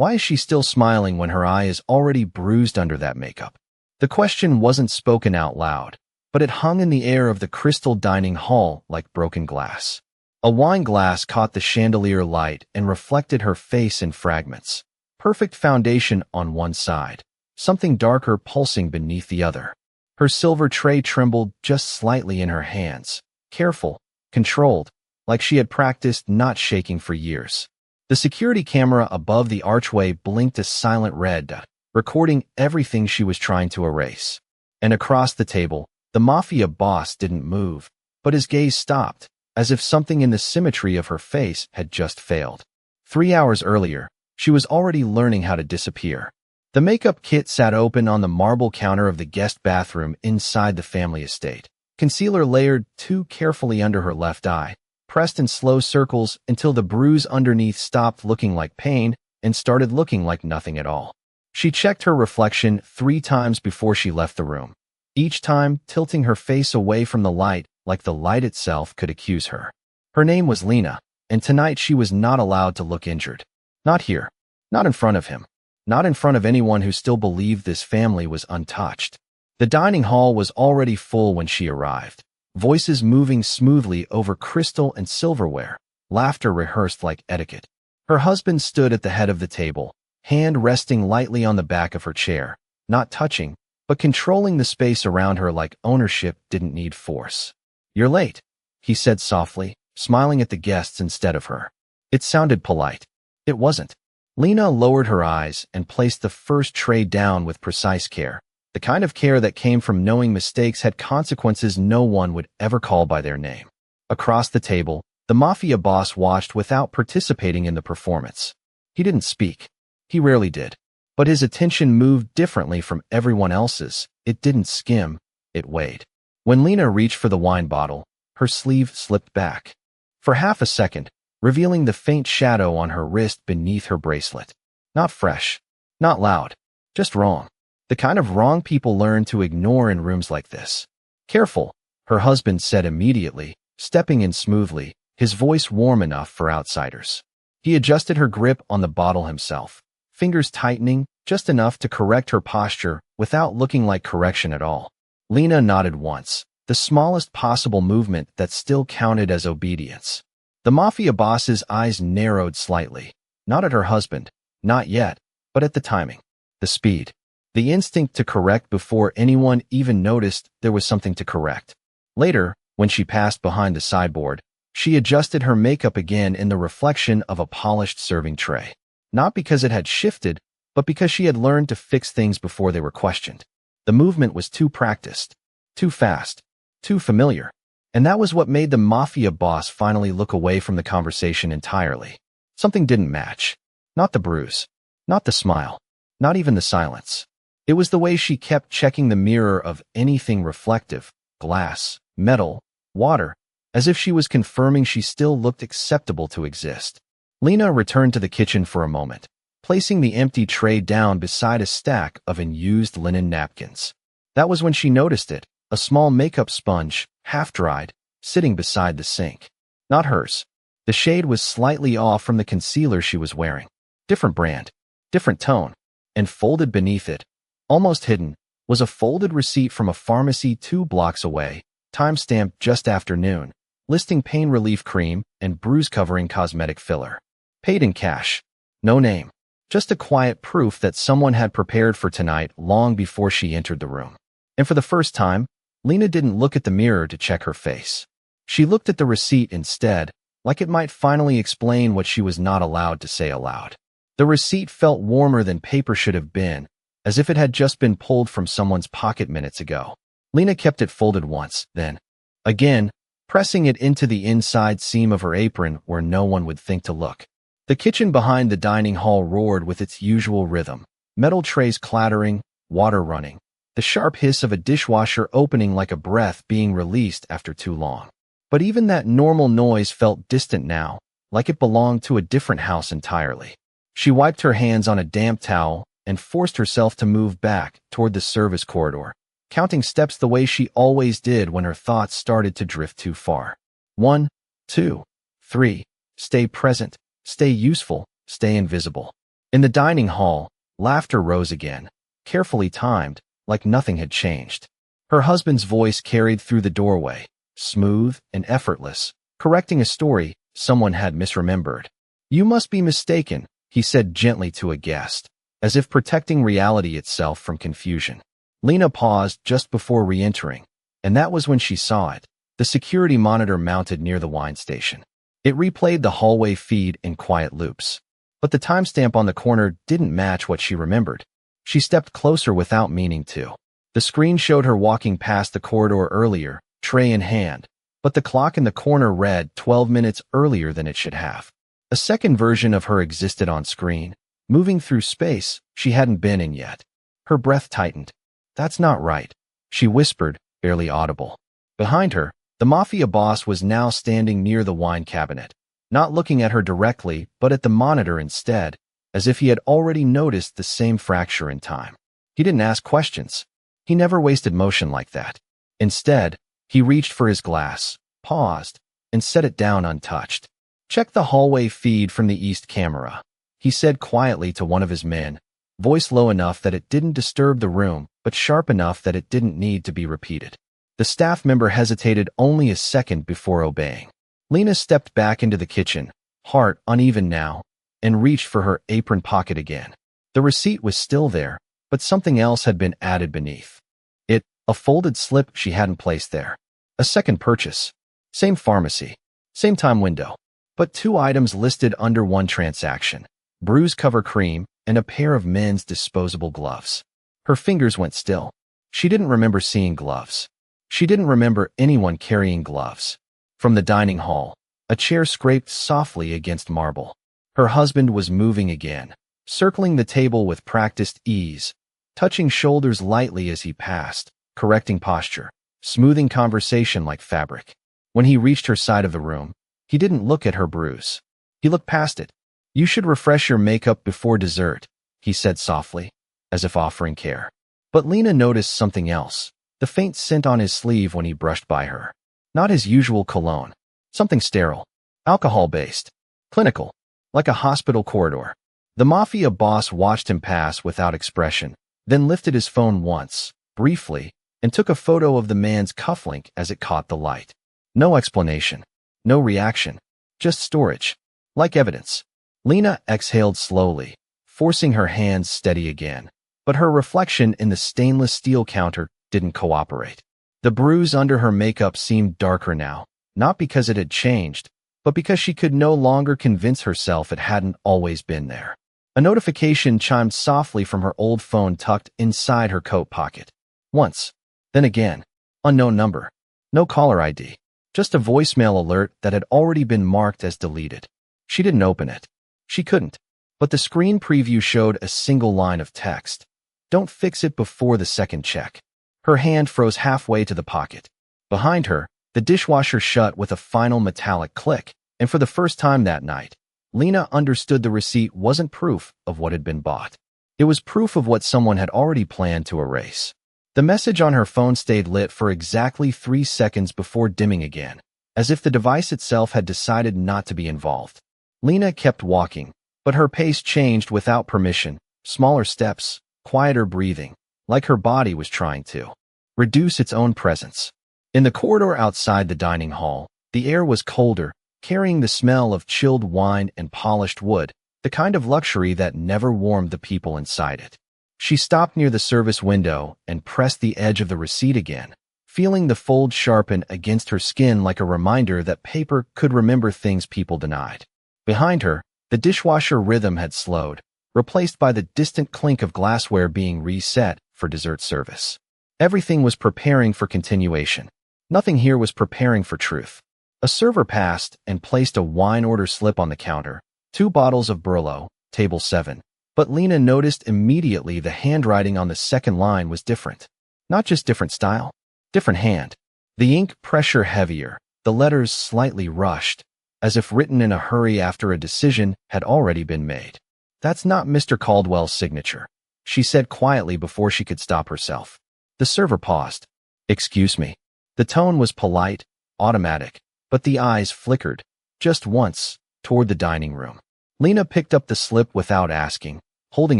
Why is she still smiling when her eye is already bruised under that makeup? The question wasn't spoken out loud, but it hung in the air of the crystal dining hall like broken glass. A wine glass caught the chandelier light and reflected her face in fragments. Perfect foundation on one side, something darker pulsing beneath the other. Her silver tray trembled just slightly in her hands, careful, controlled, like she had practiced not shaking for years. The security camera above the archway blinked a silent red, recording everything she was trying to erase. And across the table, the Mafia boss didn't move, but his gaze stopped, as if something in the symmetry of her face had just failed. 3 hours earlier, she was already learning how to disappear. The makeup kit sat open on the marble counter of the guest bathroom inside the family estate. Concealer layered too carefully under her left eye, pressed in slow circles until the bruise underneath stopped looking like pain and started looking like nothing at all. She checked her reflection 3 times before she left the room, each time tilting her face away from the light like the light itself could accuse her. Her name was Lena, and tonight she was not allowed to look injured. Not here. Not in front of him. Not in front of anyone who still believed this family was untouched. The dining hall was already full when she arrived, voices moving smoothly over crystal and silverware, laughter rehearsed like etiquette. Her husband stood at the head of the table, hand resting lightly on the back of her chair, not touching, but controlling the space around her like ownership didn't need force. "You're late," he said softly, smiling at the guests instead of her. It sounded polite. It wasn't. Lena lowered her eyes and placed the first tray down with precise care, the kind of care that came from knowing mistakes had consequences no one would ever call by their name. Across the table, the Mafia boss watched without participating in the performance. He didn't speak. He rarely did. But his attention moved differently from everyone else's. It didn't skim, it weighed. When Lena reached for the wine bottle, her sleeve slipped back. For half a second, revealing the faint shadow on her wrist beneath her bracelet. Not fresh, not loud, just wrong. The kind of wrong people learn to ignore in rooms like this. "Careful," her husband said immediately, stepping in smoothly, his voice warm enough for outsiders. He adjusted her grip on the bottle himself, fingers tightening just enough to correct her posture without looking like correction at all. Lena nodded once, the smallest possible movement that still counted as obedience. The Mafia boss's eyes narrowed slightly, not at her husband, not yet, but at the timing, the speed, the instinct to correct before anyone even noticed there was something to correct. Later, when she passed behind the sideboard, she adjusted her makeup again in the reflection of a polished serving tray. Not because it had shifted, but because she had learned to fix things before they were questioned. The movement was too practiced, too fast, too familiar. And that was what made the Mafia boss finally look away from the conversation entirely. Something didn't match. Not the bruise. Not the smile. Not even the silence. It was the way she kept checking the mirror of anything reflective, glass, metal, water, as if she was confirming she still looked acceptable to exist. Lena returned to the kitchen for a moment, placing the empty tray down beside a stack of unused linen napkins. That was when she noticed it, a small makeup sponge, half-dried, sitting beside the sink. Not hers. The shade was slightly off from the concealer she was wearing. Different brand, different tone. And folded beneath it, almost hidden, was a folded receipt from a pharmacy 2 blocks away, time-stamped just after noon, listing pain relief cream and bruise-covering cosmetic filler. Paid in cash. No name. Just a quiet proof that someone had prepared for tonight long before she entered the room. And for the first time, Lena didn't look at the mirror to check her face. She looked at the receipt instead, like it might finally explain what she was not allowed to say aloud. The receipt felt warmer than paper should have been, as if it had just been pulled from someone's pocket minutes ago. Lena kept it folded once, then, again, pressing it into the inside seam of her apron where no one would think to look. The kitchen behind the dining hall roared with its usual rhythm, metal trays clattering, water running, the sharp hiss of a dishwasher opening like a breath being released after too long. But even that normal noise felt distant now, like it belonged to a different house entirely. She wiped her hands on a damp towel and forced herself to move back toward the service corridor, counting steps the way she always did when her thoughts started to drift too far. 1, 2, 3. Stay present, stay useful, stay invisible. In the dining hall, laughter rose again, carefully timed, like nothing had changed. Her husband's voice carried through the doorway, smooth and effortless, correcting a story someone had misremembered. "You must be mistaken," he said gently to a guest, as if protecting reality itself from confusion. Lena paused just before re-entering, and that was when she saw it, the security monitor mounted near the wine station. It replayed the hallway feed in quiet loops. But the timestamp on the corner didn't match what she remembered. She stepped closer without meaning to. The screen showed her walking past the corridor earlier, tray in hand, but the clock in the corner read 12 minutes earlier than it should have. A second version of her existed on screen, moving through space she hadn't been in yet. Her breath tightened. "That's not right," she whispered, barely audible. Behind her, the Mafia boss was now standing near the wine cabinet, not looking at her directly but at the monitor instead, as if he had already noticed the same fracture in time. He didn't ask questions. He never wasted motion like that. Instead, he reached for his glass, paused, and set it down untouched. "Check the hallway feed from the east camera," he said quietly to one of his men, voice low enough that it didn't disturb the room, but sharp enough that it didn't need to be repeated. The staff member hesitated only a second before obeying. Lena stepped back into the kitchen, heart uneven now, and reached for her apron pocket again. The receipt was still there, but something else had been added beneath it, a folded slip she hadn't placed there. A second purchase. Same pharmacy. Same time window. But two items listed under one transaction: bruise cover cream and a pair of men's disposable gloves. Her fingers went still. She didn't remember seeing gloves. She didn't remember anyone carrying gloves. From the dining hall, a chair scraped softly against marble. Her husband was moving again, circling the table with practiced ease, touching shoulders lightly as he passed, correcting posture, smoothing conversation like fabric. When he reached her side of the room, he didn't look at her bruise. He looked past it. "You should refresh your makeup before dessert," he said softly, as if offering care. But Lena noticed something else, the faint scent on his sleeve when he brushed by her. Not his usual cologne. Something sterile, alcohol-based, clinical, like a hospital corridor. The Mafia boss watched him pass without expression, then lifted his phone once, briefly, and took a photo of the man's cufflink as it caught the light. No explanation. No reaction. Just storage. Like evidence. Lena exhaled slowly, forcing her hands steady again. But her reflection in the stainless steel counter didn't cooperate. The bruise under her makeup seemed darker now, not because it had changed, but because she could no longer convince herself it hadn't always been there. A notification chimed softly from her old phone tucked inside her coat pocket. Once. Then again. Unknown number. No caller ID. Just a voicemail alert that had already been marked as deleted. She didn't open it. She couldn't. But the screen preview showed a single line of text. "Don't fix it before the second check." Her hand froze halfway to the pocket. Behind her, the dishwasher shut with a final metallic click, and for the first time that night, Lena understood the receipt wasn't proof of what had been bought. It was proof of what someone had already planned to erase. The message on her phone stayed lit for exactly 3 seconds before dimming again, as if the device itself had decided not to be involved. Lena kept walking, but her pace changed without permission, smaller steps, quieter breathing, like her body was trying to reduce its own presence. In the corridor outside the dining hall, the air was colder, carrying the smell of chilled wine and polished wood, the kind of luxury that never warmed the people inside it. She stopped near the service window and pressed the edge of the receipt again, feeling the fold sharpen against her skin like a reminder that paper could remember things people denied. Behind her, the dishwasher rhythm had slowed, replaced by the distant clink of glassware being reset for dessert service. Everything was preparing for continuation. Nothing here was preparing for truth. A server passed and placed a wine order slip on the counter, 2 bottles of Burlo, table 7. But Lena noticed immediately the handwriting on the second line was different. Not just different style, different hand. The ink pressure heavier, the letters slightly rushed, as if written in a hurry after a decision had already been made. "That's not Mr. Caldwell's signature," she said quietly before she could stop herself. The server paused. "Excuse me." The tone was polite, automatic, but the eyes flickered, just once, toward the dining room. Lena picked up the slip without asking, holding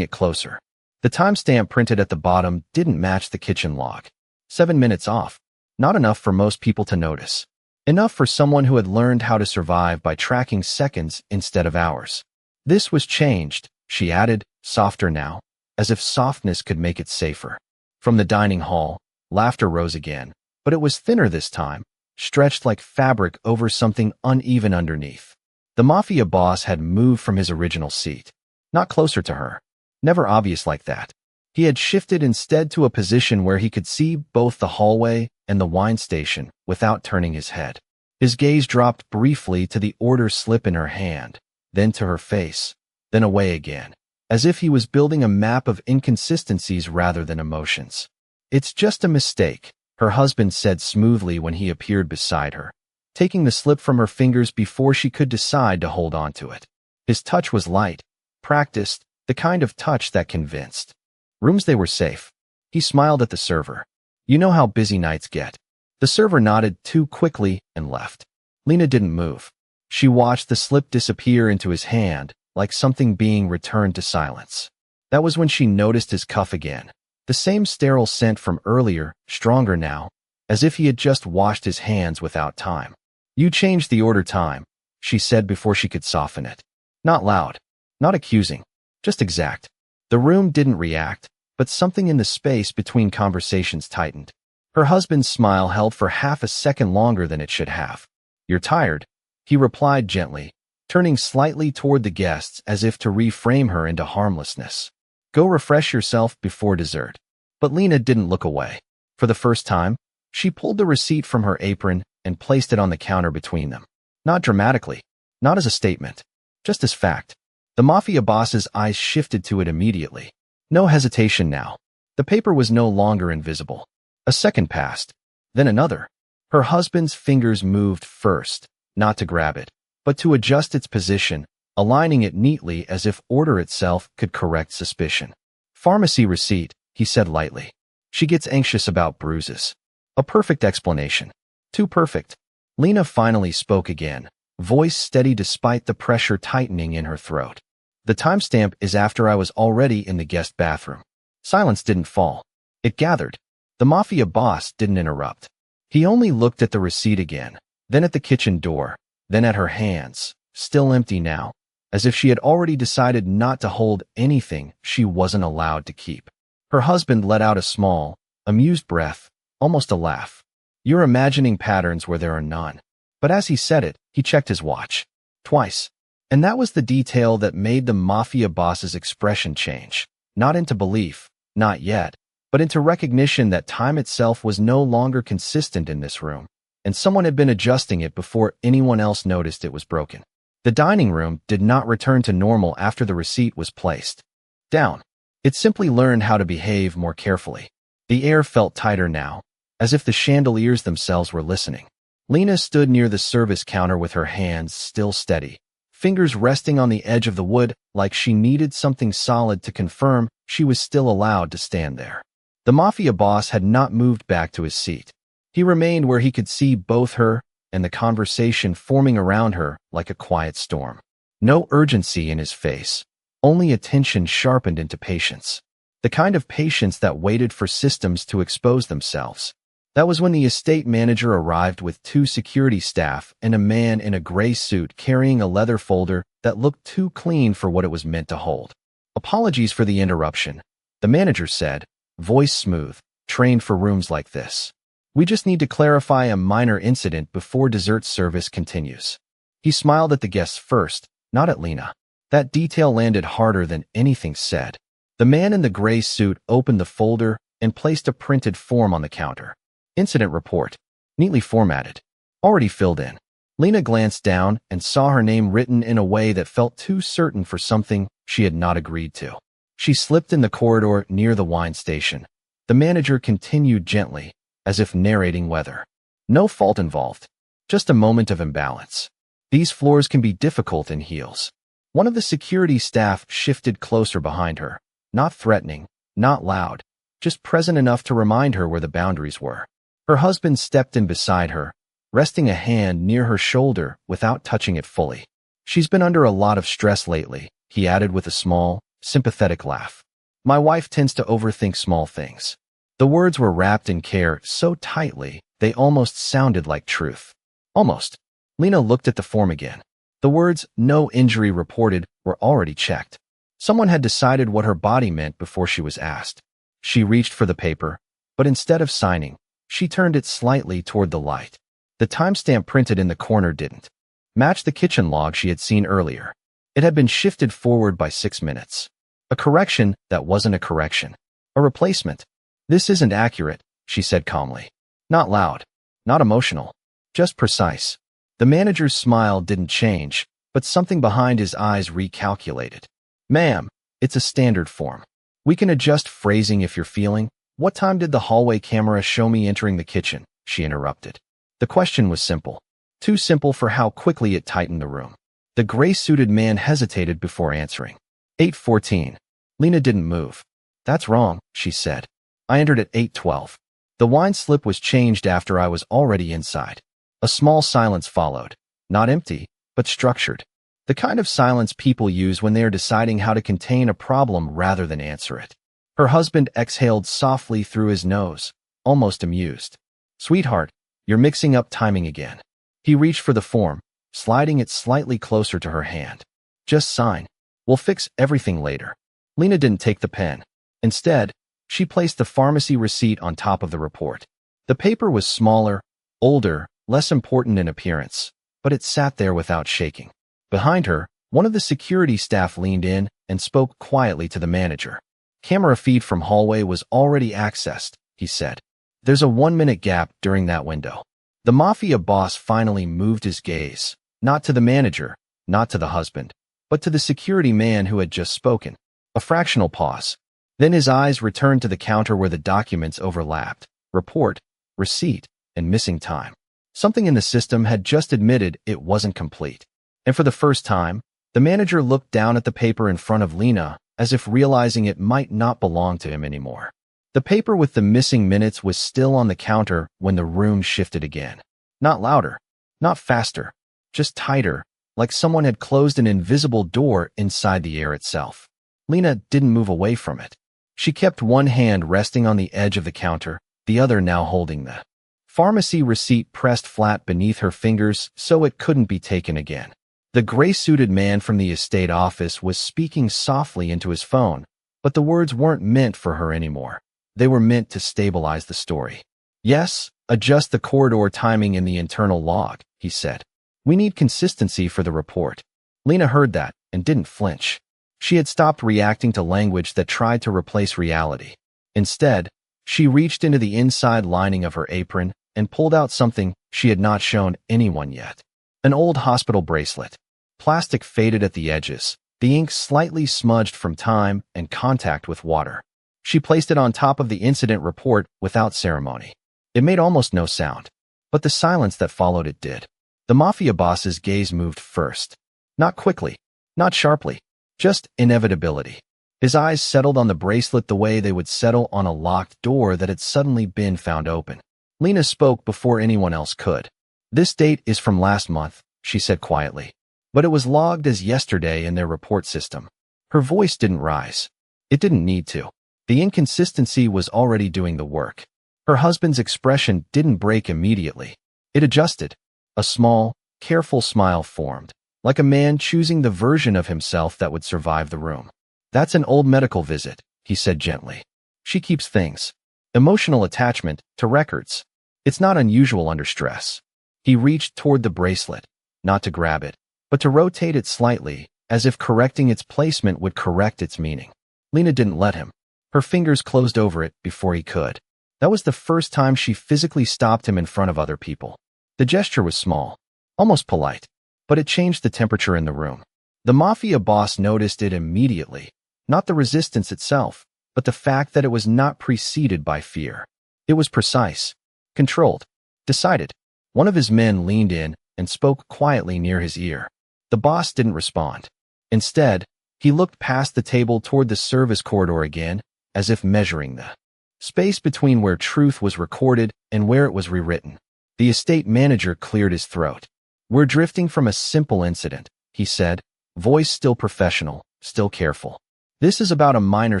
it closer. The timestamp printed at the bottom didn't match the kitchen log. 7 minutes off. Not enough for most people to notice. Enough for someone who had learned how to survive by tracking seconds instead of hours. This was changed, she added, softer now, as if softness could make it safer. From the dining hall, laughter rose again, but it was thinner this time, stretched like fabric over something uneven underneath. The Mafia boss had moved from his original seat. Not closer to her. Never obvious like that. He had shifted instead to a position where he could see both the hallway and the wine station without turning his head. His gaze dropped briefly to the order slip in her hand, then to her face, then away again, as if he was building a map of inconsistencies rather than emotions. "It's just a mistake," her husband said smoothly when he appeared beside her, taking the slip from her fingers before she could decide to hold on to it. His touch was light, practiced, the kind of touch that convinced. Rooms they were safe. He smiled at the server. "You know how busy nights get." The server nodded too quickly and left. Lena didn't move. She watched the slip disappear into his hand, like something being returned to silence. That was when she noticed his cuff again. The same sterile scent from earlier, stronger now, as if he had just washed his hands without time. "You changed the order time," she said before she could soften it. Not loud, not accusing, just exact. The room didn't react, but something in the space between conversations tightened. Her husband's smile held for half a second longer than it should have. "You're tired," he replied gently, turning slightly toward the guests as if to reframe her into harmlessness. "Go refresh yourself before dessert." But Lena didn't look away. For the first time, she pulled the receipt from her apron and placed it on the counter between them. Not dramatically, not as a statement, just as fact. The Mafia boss's eyes shifted to it immediately. No hesitation now. The paper was no longer invisible. A second passed, then another. Her husband's fingers moved first, not to grab it, but to adjust its position, aligning it neatly as if order itself could correct suspicion. "Pharmacy receipt," he said lightly. "She gets anxious about bruises." A perfect explanation. Too perfect. Lena finally spoke again, voice steady despite the pressure tightening in her throat. "The timestamp is after I was already in the guest bathroom." Silence didn't fall. It gathered. The Mafia boss didn't interrupt. He only looked at the receipt again, then at the kitchen door, then at her hands, still empty now, as if she had already decided not to hold anything she wasn't allowed to keep. Her husband let out a small, amused breath, almost a laugh. "You're imagining patterns where there are none." But as he said it, he checked his watch. Twice. And that was the detail that made the Mafia boss's expression change. Not into belief, not yet, but into recognition that time itself was no longer consistent in this room, and someone had been adjusting it before anyone else noticed it was broken. The dining room did not return to normal after the receipt was placed down. It simply learned how to behave more carefully. The air felt tighter now, as if the chandeliers themselves were listening. Lena stood near the service counter with her hands still steady, fingers resting on the edge of the wood like she needed something solid to confirm she was still allowed to stand there. The Mafia boss had not moved back to his seat. He remained where he could see both her and the conversation forming around her like a quiet storm. No urgency in his face, only attention sharpened into patience. The kind of patience that waited for systems to expose themselves. That was when the estate manager arrived with 2 security staff and a man in a gray suit carrying a leather folder that looked too clean for what it was meant to hold. "Apologies for the interruption," the manager said, voice smooth, trained for rooms like this. "We just need to clarify a minor incident before dessert service continues." He smiled at the guests first, not at Lena. That detail landed harder than anything said. The man in the gray suit opened the folder and placed a printed form on the counter. Incident report, neatly formatted, already filled in. Lena glanced down and saw her name written in a way that felt too certain for something she had not agreed to. She slipped in the corridor near the wine station. The manager continued gently, as if narrating weather. No fault involved, just a moment of imbalance. These floors can be difficult in heels. One of the security staff shifted closer behind her, not threatening, not loud, just present enough to remind her where the boundaries were. Her husband stepped in beside her, resting a hand near her shoulder without touching it fully. She's been under a lot of stress lately, he added with a small, sympathetic laugh. My wife tends to overthink small things. The words were wrapped in care so tightly, they almost sounded like truth. Almost. Lena looked at the form again. The words, "no injury reported," were already checked. Someone had decided what her body meant before she was asked. She reached for the paper, but instead of signing, she turned it slightly toward the light. The timestamp printed in the corner didn't match the kitchen log she had seen earlier. It had been shifted forward by 6 minutes. A correction that wasn't a correction. A replacement. This isn't accurate, she said calmly. Not loud. Not emotional. Just precise. The manager's smile didn't change, but something behind his eyes recalculated. Ma'am, it's a standard form. We can adjust phrasing if you're feeling. What time did the hallway camera show me entering the kitchen? She interrupted. The question was simple. Too simple for how quickly it tightened the room. The gray-suited man hesitated before answering. 8:14. Lena didn't move. That's wrong, she said. I entered at 8:12. The wine slip was changed after I was already inside. A small silence followed. Not empty, but structured. The kind of silence people use when they are deciding how to contain a problem rather than answer it. Her husband exhaled softly through his nose, almost amused. Sweetheart, you're mixing up timing again. He reached for the form, sliding it slightly closer to her hand. Just sign. We'll fix everything later. Lena didn't take the pen. Instead, she placed the pharmacy receipt on top of the report. The paper was smaller, older, less important in appearance, but it sat there without shaking. Behind her, one of the security staff leaned in and spoke quietly to the manager. Camera feed from hallway was already accessed, he said. There's a 1-minute gap during that window. The Mafia boss finally moved his gaze, not to the manager, not to the husband, but to the security man who had just spoken. A fractional pause. Then his eyes returned to the counter where the documents overlapped. Report, receipt, and missing time. Something in the system had just admitted it wasn't complete. And for the first time, the manager looked down at the paper in front of Lena, as if realizing it might not belong to him anymore. The paper with the missing minutes was still on the counter when the room shifted again. Not louder, not faster, just tighter, like someone had closed an invisible door inside the air itself. Lena didn't move away from it. She kept one hand resting on the edge of the counter, the other now holding the pharmacy receipt pressed flat beneath her fingers so it couldn't be taken again. The gray-suited man from the estate office was speaking softly into his phone, but the words weren't meant for her anymore. They were meant to stabilize the story. Yes, adjust the corridor timing in the internal log, he said. We need consistency for the report. Lena heard that and didn't flinch. She had stopped reacting to language that tried to replace reality. Instead, she reached into the inside lining of her apron and pulled out something she had not shown anyone yet. An old hospital bracelet. Plastic faded at the edges, the ink slightly smudged from time and contact with water. She placed it on top of the incident report without ceremony. It made almost no sound, but the silence that followed it did. The Mafia boss's gaze moved first. Not quickly, not sharply, just inevitability. His eyes settled on the bracelet the way they would settle on a locked door that had suddenly been found open. Lena spoke before anyone else could. This date is from last month, she said quietly, but it was logged as yesterday in their report system. Her voice didn't rise. It didn't need to. The inconsistency was already doing the work. Her husband's expression didn't break immediately. It adjusted. A small, careful smile formed, like a man choosing the version of himself that would survive the room. That's an old medical visit, he said gently. She keeps things. Emotional attachment to records. It's not unusual under stress. He reached toward the bracelet, not to grab it, but to rotate it slightly, as if correcting its placement would correct its meaning. Lena didn't let him. Her fingers closed over it before he could. That was the first time she physically stopped him in front of other people. The gesture was small, almost polite, but it changed the temperature in the room. The Mafia boss noticed it immediately, not the resistance itself, but the fact that it was not preceded by fear. It was precise, controlled, decided. One of his men leaned in and spoke quietly near his ear. The boss didn't respond. Instead, he looked past the table toward the service corridor again, as if measuring the space between where truth was recorded and where it was rewritten. The estate manager cleared his throat. We're drifting from a simple incident, he said, voice still professional, still careful. This is about a minor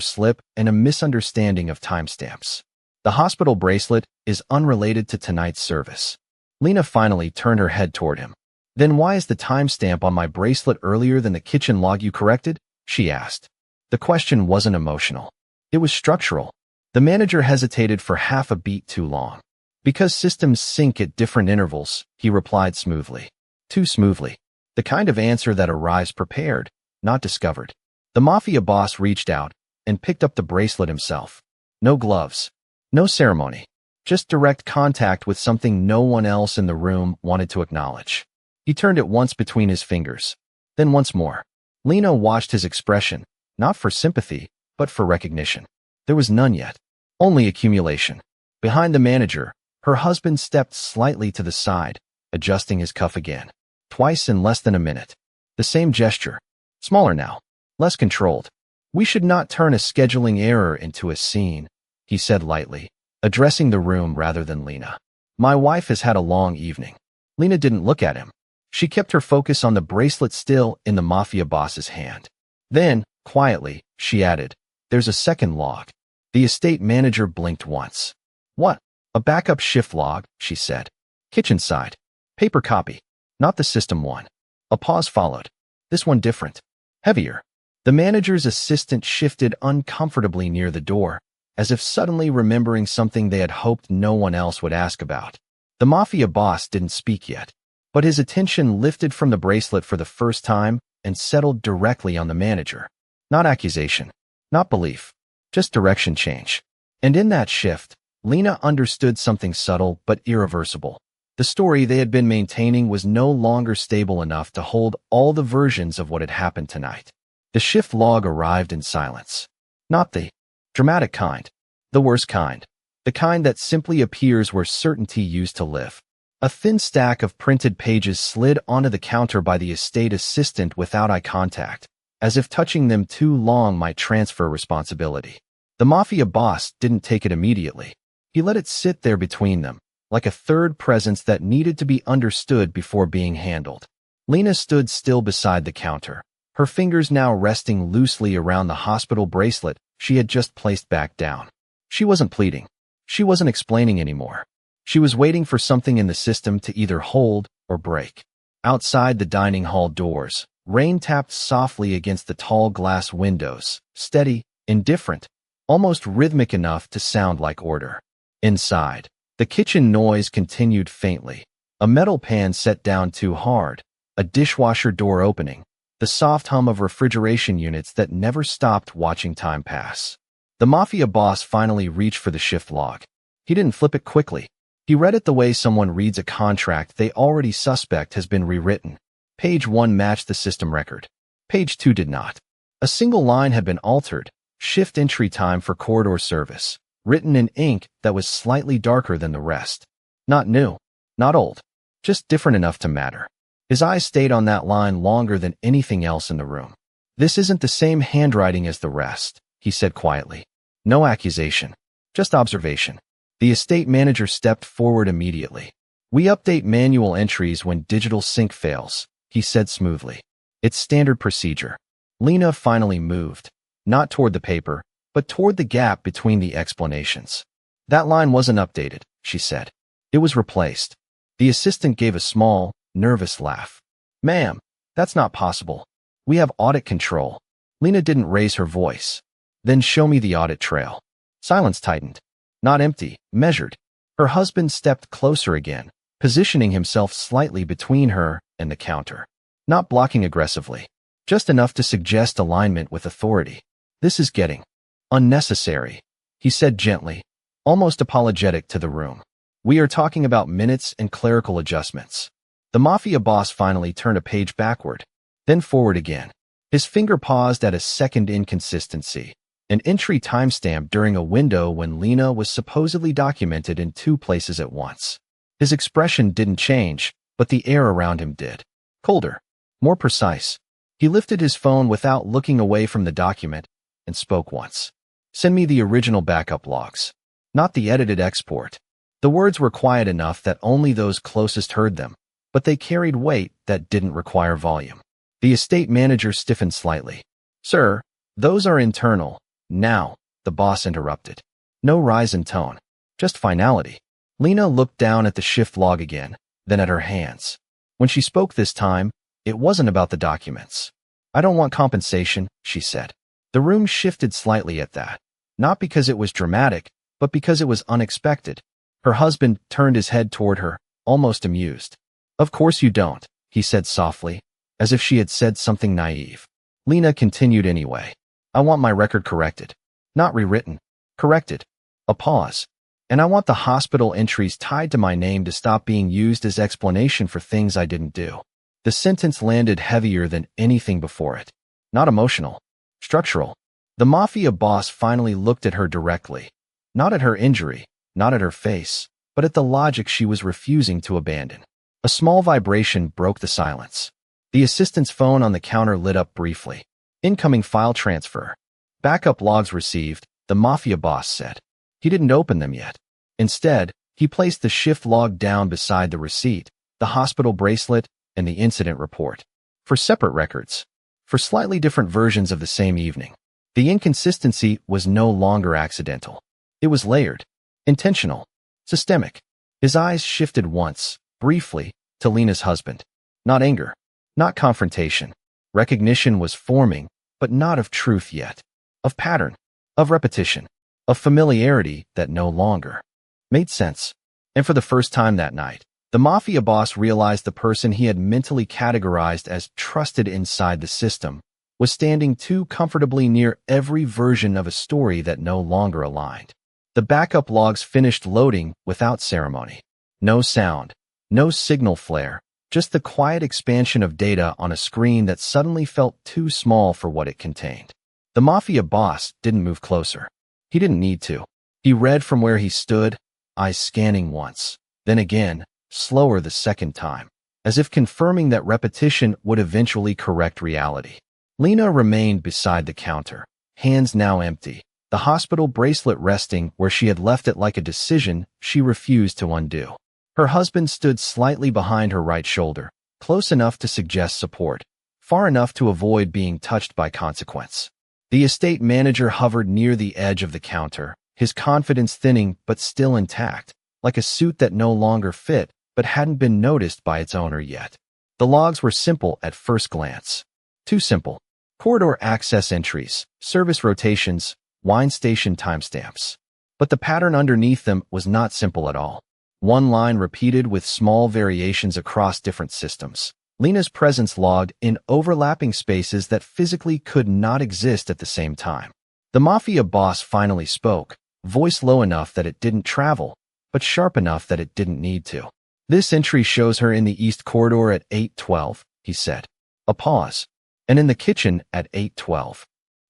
slip and a misunderstanding of timestamps. The hospital bracelet is unrelated to tonight's service. Lena finally turned her head toward him. Then why is the timestamp on my bracelet earlier than the kitchen log you corrected? She asked. The question wasn't emotional. It was structural. The manager hesitated for half a beat too long. Because systems sync at different intervals, he replied smoothly. Too smoothly. The kind of answer that arrives prepared, not discovered. The Mafia boss reached out and picked up the bracelet himself. No gloves. No ceremony. Just direct contact with something no one else in the room wanted to acknowledge. He turned it once between his fingers. Then once more. Lena watched his expression, not for sympathy, but for recognition. There was none yet. Only accumulation. Behind the manager, her husband stepped slightly to the side, adjusting his cuff again. Twice in less than a minute. The same gesture. Smaller now. Less controlled. We should not turn a scheduling error into a scene, he said lightly, addressing the room rather than Lena. My wife has had a long evening. Lena didn't look at him. She kept her focus on the bracelet still in the Mafia boss's hand. Then, quietly, she added, there's a second log. The estate manager blinked once. What? A backup shift log, she said. Kitchen side. Paper copy. Not the system one. A pause followed. This one different. Heavier. The manager's assistant shifted uncomfortably near the door, as if suddenly remembering something they had hoped no one else would ask about. The Mafia boss didn't speak yet, but his attention lifted from the bracelet for the first time and settled directly on the manager. Not accusation. Not belief. Just direction change. And in that shift, Lena understood something subtle but irreversible. The story they had been maintaining was no longer stable enough to hold all the versions of what had happened tonight. The shift log arrived in silence. Not the dramatic kind. The worst kind. The kind that simply appears where certainty used to live. A thin stack of printed pages slid onto the counter by the estate assistant without eye contact, as if touching them too long might transfer responsibility. The Mafia boss didn't take it immediately. He let it sit there between them, like a third presence that needed to be understood before being handled. Lena stood still beside the counter, her fingers now resting loosely around the hospital bracelet she had just placed back down. She wasn't pleading. She wasn't explaining anymore. She was waiting for something in the system to either hold or break. Outside the dining hall doors, rain tapped softly against the tall glass windows, steady, indifferent, almost rhythmic enough to sound like order. Inside, the kitchen noise continued faintly. A metal pan set down too hard, a dishwasher door opening, the soft hum of refrigeration units that never stopped watching time pass. The Mafia boss finally reached for the shift log. He didn't flip it quickly. He read it the way someone reads a contract they already suspect has been rewritten. Page 1 matched the system record. Page 2 did not. A single line had been altered, shift entry time for corridor service, written in ink that was slightly darker than the rest. Not new, not old, just different enough to matter. His eyes stayed on that line longer than anything else in the room. This isn't the same handwriting as the rest, he said quietly. No accusation, just observation. The estate manager stepped forward immediately. We update manual entries when digital sync fails, he said smoothly. It's standard procedure. Lena finally moved, not toward the paper, but toward the gap between the explanations. That line wasn't updated, she said. It was replaced. The assistant gave a small, nervous laugh. Ma'am, that's not possible. We have audit control. Lena didn't raise her voice. Then show me the audit trail. Silence tightened. Not empty, measured. Her husband stepped closer again, positioning himself slightly between her and the counter. Not blocking aggressively. Just enough to suggest alignment with authority. This is getting unnecessary, he said gently, almost apologetic to the room. We are talking about minutes and clerical adjustments. The Mafia boss finally turned a page backward, then forward again. His finger paused at a second inconsistency, an entry timestamp during a window when Lena was supposedly documented in 2 places at once. His expression didn't change, but the air around him did. Colder, more precise. He lifted his phone without looking away from the document and spoke once. Send me the original backup logs, not the edited export. The words were quiet enough that only those closest heard them, but they carried weight that didn't require volume. The estate manager stiffened slightly. Sir, those are internal. Now, the boss interrupted. No rise in tone, just finality. Lena looked down at the shift log again, then at her hands. When she spoke this time, it wasn't about the documents. I don't want compensation, she said. The room shifted slightly at that. Not because it was dramatic, but because it was unexpected. Her husband turned his head toward her, almost amused. Of course you don't, he said softly, as if she had said something naive. Lena continued anyway. I want my record corrected. Not rewritten. Corrected. A pause. And I want the hospital entries tied to my name to stop being used as explanation for things I didn't do. The sentence landed heavier than anything before it. Not emotional. Structural. The Mafia boss finally looked at her directly. Not at her injury, not at her face, but at the logic she was refusing to abandon. A small vibration broke the silence. The assistant's phone on the counter lit up briefly. Incoming file transfer. Backup logs received, the Mafia boss said. He didn't open them yet. Instead, he placed the shift log down beside the receipt, the hospital bracelet, and the incident report. For separate records. For slightly different versions of the same evening. The inconsistency was no longer accidental. It was layered. Intentional. Systemic. His eyes shifted once, briefly, to Lena's husband. Not anger. Not confrontation. Recognition was forming, but not of truth yet. Of pattern. Of repetition. Of familiarity that no longer made sense. And for the first time that night, the Mafia boss realized the person he had mentally categorized as trusted inside the system was standing too comfortably near every version of a story that no longer aligned. The backup logs finished loading without ceremony. No sound, no signal flare, just the quiet expansion of data on a screen that suddenly felt too small for what it contained. The Mafia boss didn't move closer. He didn't need to. He read from where he stood, eyes scanning once, then again, slower the second time, as if confirming that repetition would eventually correct reality. Lena remained beside the counter, hands now empty, the hospital bracelet resting where she had left it like a decision she refused to undo. Her husband stood slightly behind her right shoulder, close enough to suggest support, far enough to avoid being touched by consequence. The estate manager hovered near the edge of the counter, his confidence thinning but still intact, like a suit that no longer fit but hadn't been noticed by its owner yet. The logs were simple at first glance. Too simple. Corridor access entries, service rotations, wine station timestamps. But the pattern underneath them was not simple at all. One line repeated with small variations across different systems. Lena's presence logged in overlapping spaces that physically could not exist at the same time. The Mafia boss finally spoke, voice low enough that it didn't travel, but sharp enough that it didn't need to. This entry shows her in the East Corridor at 8:12, he said. A pause. And in the kitchen at 8:12.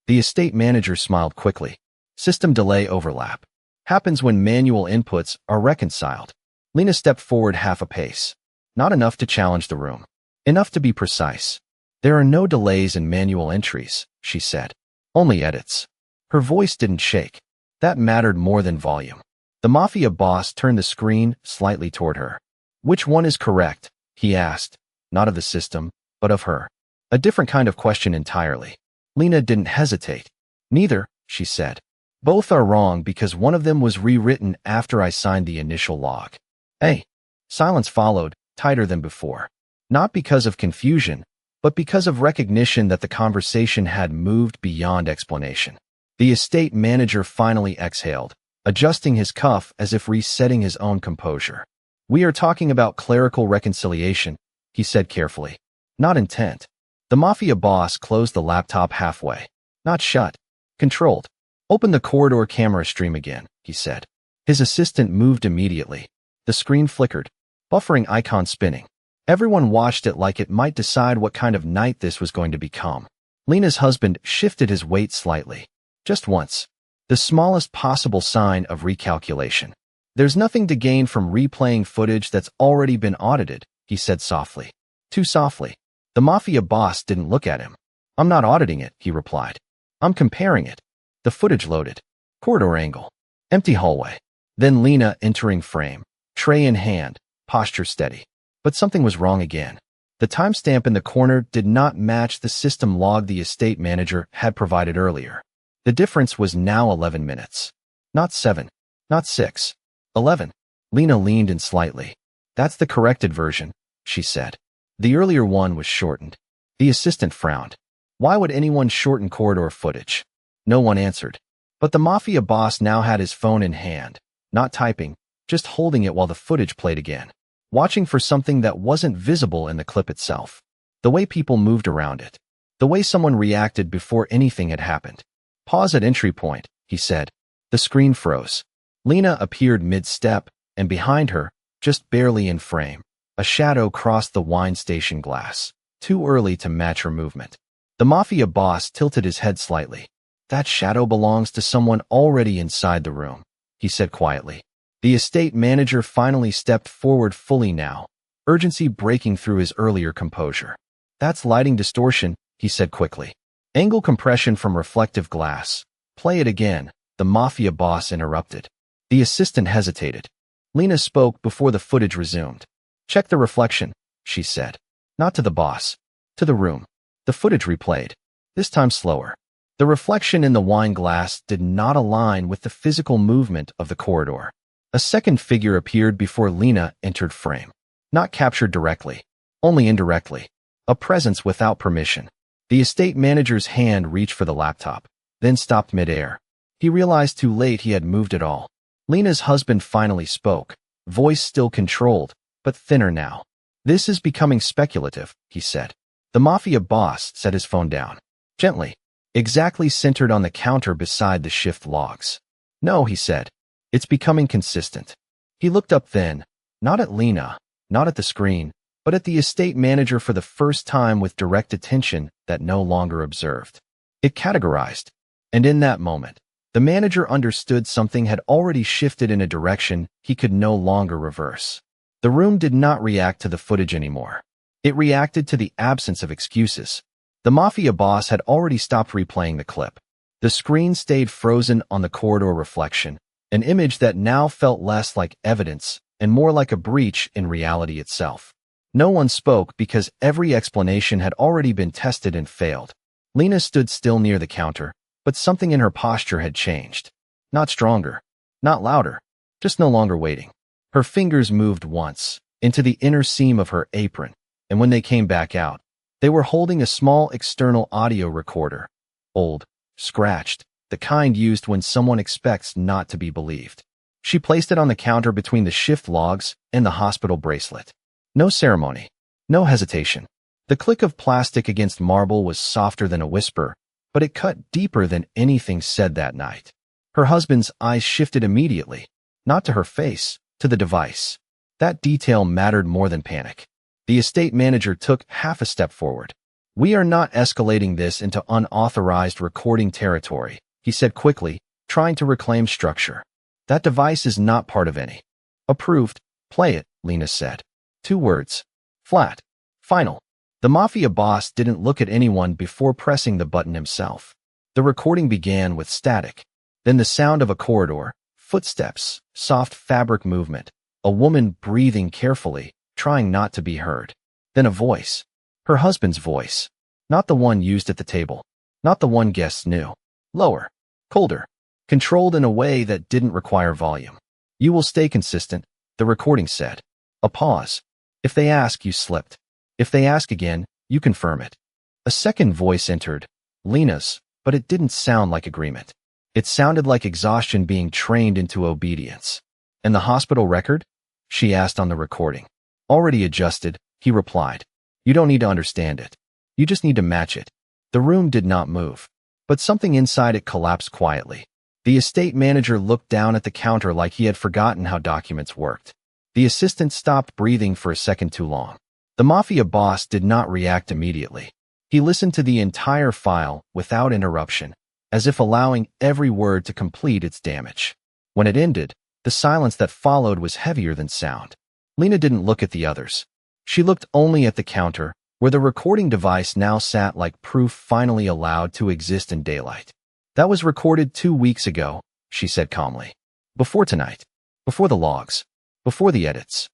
The estate manager smiled quickly. System delay overlap. Happens when manual inputs are reconciled. Lena stepped forward half a pace. Not enough to challenge the room. Enough to be precise. There are no delays in manual entries, she said. Only edits. Her voice didn't shake. That mattered more than volume. The Mafia boss turned the screen slightly toward her. Which one is correct? He asked. Not of the system, but of her. A different kind of question entirely. Lena didn't hesitate. Neither, she said. Both are wrong because one of them was rewritten after I signed the initial log. Hey. Silence followed, tighter than before. Not because of confusion, but because of recognition that the conversation had moved beyond explanation. The estate manager finally exhaled, adjusting his cuff as if resetting his own composure. We are talking about clerical reconciliation, he said carefully. Not intent. The Mafia boss closed the laptop halfway. Not shut. Controlled. Open the corridor camera stream again, he said. His assistant moved immediately. The screen flickered, buffering icon spinning. Everyone watched it like it might decide what kind of night this was going to become. Lena's husband shifted his weight slightly. Just once. The smallest possible sign of recalculation. There's nothing to gain from replaying footage that's already been audited, he said softly. Too softly. The Mafia boss didn't look at him. I'm not auditing it, he replied. I'm comparing it. The footage loaded. Corridor angle. Empty hallway. Then Lena entering frame. Tray in hand. Posture steady. But something was wrong again. The timestamp in the corner did not match the system log the estate manager had provided earlier. The difference was now 11 minutes. Not 7. Not 6. 11. Lena leaned in slightly. That's the corrected version, she said. The earlier one was shortened. The assistant frowned. Why would anyone shorten corridor footage? No one answered. But the Mafia boss now had his phone in hand, not typing, just holding it while the footage played again, watching for something that wasn't visible in the clip itself. The way people moved around it. The way someone reacted before anything had happened. Pause at entry point, he said. The screen froze. Lena appeared mid-step, and behind her, just barely in frame, a shadow crossed the wine station glass, too early to match her movement. The Mafia boss tilted his head slightly. That shadow belongs to someone already inside the room, he said quietly. The estate manager finally stepped forward fully now, urgency breaking through his earlier composure. That's lighting distortion, he said quickly. Angle compression from reflective glass. Play it again, the Mafia boss interrupted. The assistant hesitated. Lena spoke before the footage resumed. Check the reflection, she said. Not to the boss. To the room. The footage replayed. This time slower. The reflection in the wine glass did not align with the physical movement of the corridor. A second figure appeared before Lena entered frame. Not captured directly, only indirectly. A presence without permission. The estate manager's hand reached for the laptop, then stopped midair. He realized too late he had moved it all. Lena's husband finally spoke, voice still controlled, but thinner now. This is becoming speculative, he said. The Mafia boss set his phone down. Gently. Exactly centered on the counter beside the shift logs. No, he said. It's becoming consistent. He looked up then, not at Lena, not at the screen, but at the estate manager for the first time with direct attention that no longer observed. It categorized. And in that moment, the manager understood something had already shifted in a direction he could no longer reverse. The room did not react to the footage anymore. It reacted to the absence of excuses. The Mafia boss had already stopped replaying the clip. The screen stayed frozen on the corridor reflection, an image that now felt less like evidence and more like a breach in reality itself. No one spoke because every explanation had already been tested and failed. Lena stood still near the counter, but something in her posture had changed. Not stronger, not louder, just no longer waiting. Her fingers moved once, into the inner seam of her apron, and when they came back out, they were holding a small external audio recorder. Old, scratched, the kind used when someone expects not to be believed. She placed it on the counter between the shift logs and the hospital bracelet. No ceremony, no hesitation. The click of plastic against marble was softer than a whisper, but it cut deeper than anything said that night. Her husband's eyes shifted immediately, not to her face, to the device. That detail mattered more than panic. The estate manager took half a step forward. We are not escalating this into unauthorized recording territory, he said quickly, trying to reclaim structure. That device is not part of any. Approved. Play it, Lena said. 2 words. Flat. Final. The Mafia boss didn't look at anyone before pressing the button himself. The recording began with static. Then the sound of a corridor, footsteps, soft fabric movement, a woman breathing carefully, trying not to be heard. Then a voice. Her husband's voice. Not the one used at the table. Not the one guests knew. Lower. Colder. Controlled in a way that didn't require volume. You will stay consistent, the recording said. A pause. If they ask, you slipped. If they ask again, you confirm it. A second voice entered. Lena's, but it didn't sound like agreement. It sounded like exhaustion being trained into obedience. And the hospital record? She asked on the recording. Already adjusted, he replied. You don't need to understand it. You just need to match it. The room did not move, but something inside it collapsed quietly. The estate manager looked down at the counter like he had forgotten how documents worked. The assistant stopped breathing for a second too long. The Mafia boss did not react immediately. He listened to the entire file without interruption, as if allowing every word to complete its damage. When it ended, the silence that followed was heavier than sound. Lena didn't look at the others. She looked only at the counter, where the recording device now sat like proof finally allowed to exist in daylight. That was recorded 2 weeks ago, she said calmly. Before tonight. Before the logs. Before the edits.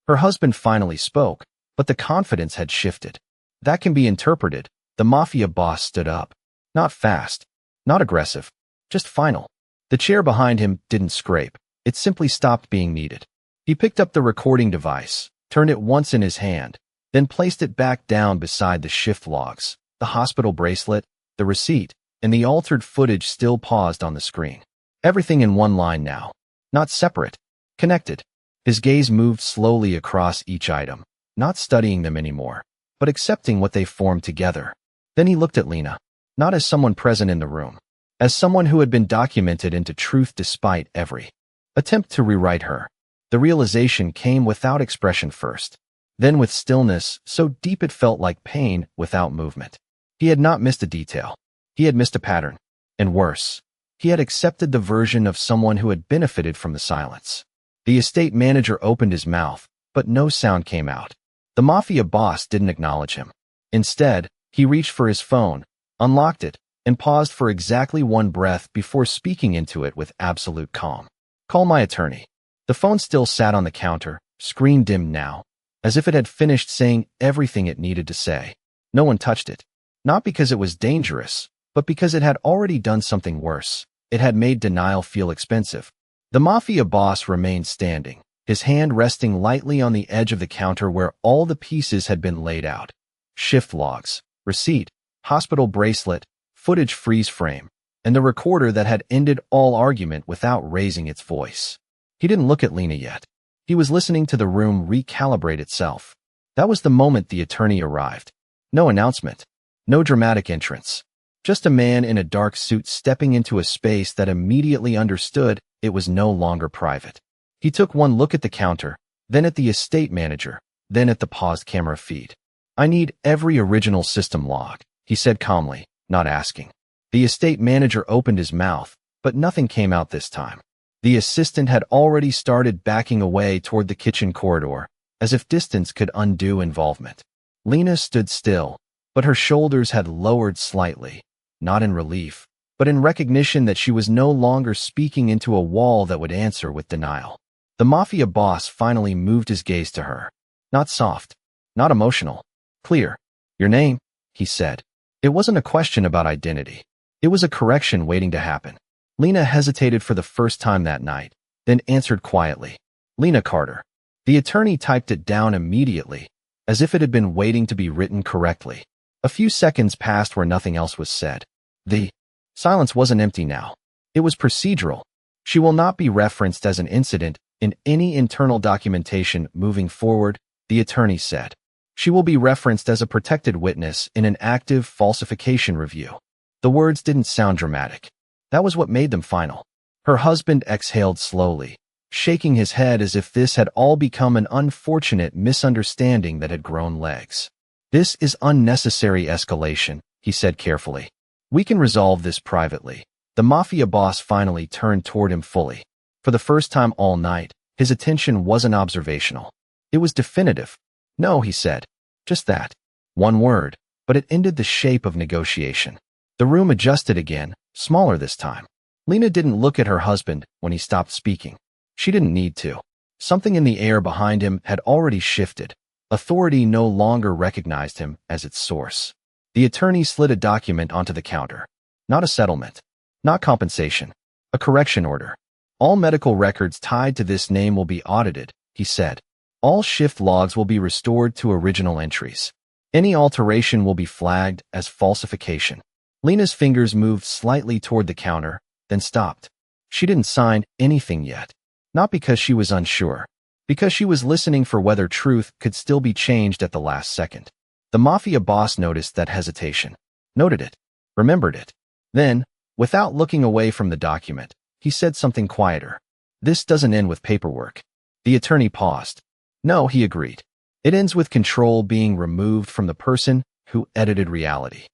Her husband finally spoke, but the confidence had shifted. That can be interpreted. The Mafia boss stood up. Not fast, not aggressive, just final. The chair behind him didn't scrape. It simply stopped being needed. He picked up the recording device, turned it once in his hand, then placed it back down beside the shift logs, the hospital bracelet, the receipt, and the altered footage still paused on the screen. Everything in one line now. Not separate. Connected. His gaze moved slowly across each item, not studying them anymore, but accepting what they formed together. Then he looked at Lena, not as someone present in the room, as someone who had been documented into truth despite every attempt to rewrite her. The realization came without expression first, then with stillness so deep it felt like pain without movement. He had not missed a detail. He had missed a pattern. And worse, he had accepted the version of someone who had benefited from the silence. The estate manager opened his mouth, but no sound came out. The Mafia boss didn't acknowledge him. Instead, he reached for his phone, unlocked it, and paused for exactly one breath before speaking into it with absolute calm. "Call my attorney." The phone still sat on the counter, screen dimmed now, as if it had finished saying everything it needed to say. No one touched it. Not because it was dangerous, but because it had already done something worse. It had made denial feel expensive. The Mafia boss remained standing, his hand resting lightly on the edge of the counter where all the pieces had been laid out. Shift logs, receipt, hospital bracelet, footage freeze frame, and the recorder that had ended all argument without raising its voice. He didn't look at Lena yet. He was listening to the room recalibrate itself. That was the moment the attorney arrived. No announcement. No dramatic entrance. Just a man in a dark suit stepping into a space that immediately understood it was no longer private. He took one look at the counter, then at the estate manager, then at the paused camera feed. "I need every original system log," he said calmly, not asking. The estate manager opened his mouth, but nothing came out this time. The assistant had already started backing away toward the kitchen corridor, as if distance could undo involvement. Lena stood still, but her shoulders had lowered slightly, not in relief, but in recognition that she was no longer speaking into a wall that would answer with denial. The Mafia boss finally moved his gaze to her. Not soft, not emotional, clear. "Your name," he said. It wasn't a question about identity. It was a correction waiting to happen. Lena hesitated for the first time that night, then answered quietly. "Lena Carter." The attorney typed it down immediately, as if it had been waiting to be written correctly. A few seconds passed where nothing else was said. The silence wasn't empty now. It was procedural. "She will not be referenced as an incident in any internal documentation moving forward," the attorney said. "She will be referenced as a protected witness in an active falsification review." The words didn't sound dramatic. That was what made them final. Her husband exhaled slowly, shaking his head as if this had all become an unfortunate misunderstanding that had grown legs. "This is unnecessary escalation," he said carefully. "We can resolve this privately." The Mafia boss finally turned toward him fully. For the first time all night, his attention wasn't observational. It was definitive. "No," he said. Just that. One word, but it ended the shape of negotiation. The room adjusted again, smaller this time. Lena didn't look at her husband when he stopped speaking. She didn't need to. Something in the air behind him had already shifted. Authority no longer recognized him as its source. The attorney slid a document onto the counter. Not a settlement. Not compensation. A correction order. "All medical records tied to this name will be audited," he said. "All shift logs will be restored to original entries. Any alteration will be flagged as falsification." Lena's fingers moved slightly toward the counter, then stopped. She didn't sign anything yet. Not because she was unsure. Because she was listening for whether truth could still be changed at the last second. The Mafia boss noticed that hesitation. Noted it. Remembered it. Then, without looking away from the document, he said something quieter. "This doesn't end with paperwork." The attorney paused. "No," he agreed. "It ends with control being removed from the person who edited reality."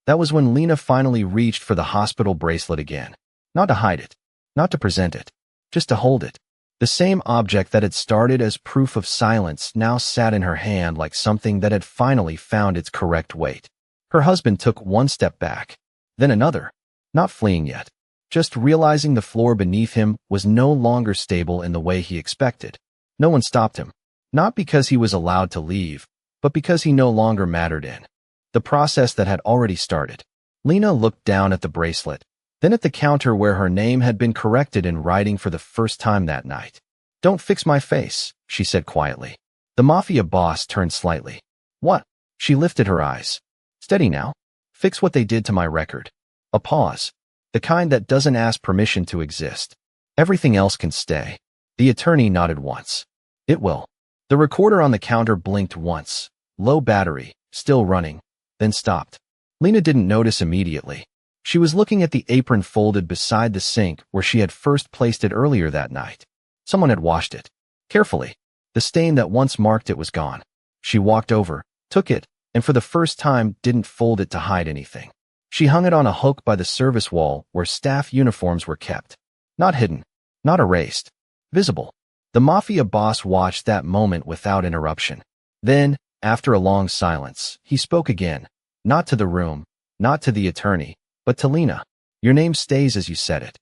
That was when Lena finally reached for the hospital bracelet again. Not to hide it. Not to present it. Just to hold it. The same object that had started as proof of silence now sat in her hand like something that had finally found its correct weight. Her husband took one step back. Then another. Not fleeing yet. Just realizing the floor beneath him was no longer stable in the way he expected. No one stopped him. Not because he was allowed to leave, but because he no longer mattered in the process that had already started. Lena looked down at the bracelet, then at the counter where her name had been corrected in writing for the first time that night. "Don't fix my face," she said quietly. The Mafia boss turned slightly. "What?" She lifted her eyes. "Steady now. Fix what they did to my record." A pause. "The kind that doesn't ask permission to exist. Everything else can stay." The attorney nodded once. "It will." The recorder on the counter blinked once. Low battery, still running, then stopped. Lena didn't notice immediately. She was looking at the apron folded beside the sink where she had first placed it earlier that night. Someone had washed it. Carefully. The stain that once marked it was gone. She walked over, took it, and for the first time didn't fold it to hide anything. She hung it on a hook by the service wall where staff uniforms were kept. Not hidden, not erased, visible. The Mafia boss watched that moment without interruption. Then, after a long silence, he spoke again, not to the room, not to the attorney, but to Lena. "Your name stays as you said it."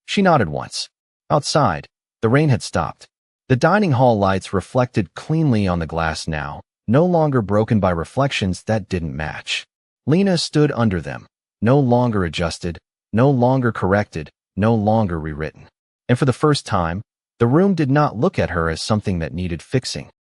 She nodded once. Outside, the rain had stopped. The dining hall lights reflected cleanly on the glass now, no longer broken by reflections that didn't match. Lena stood under them, no longer adjusted, no longer corrected, no longer rewritten. And for the first time, the room did not look at her as something that needed fixing.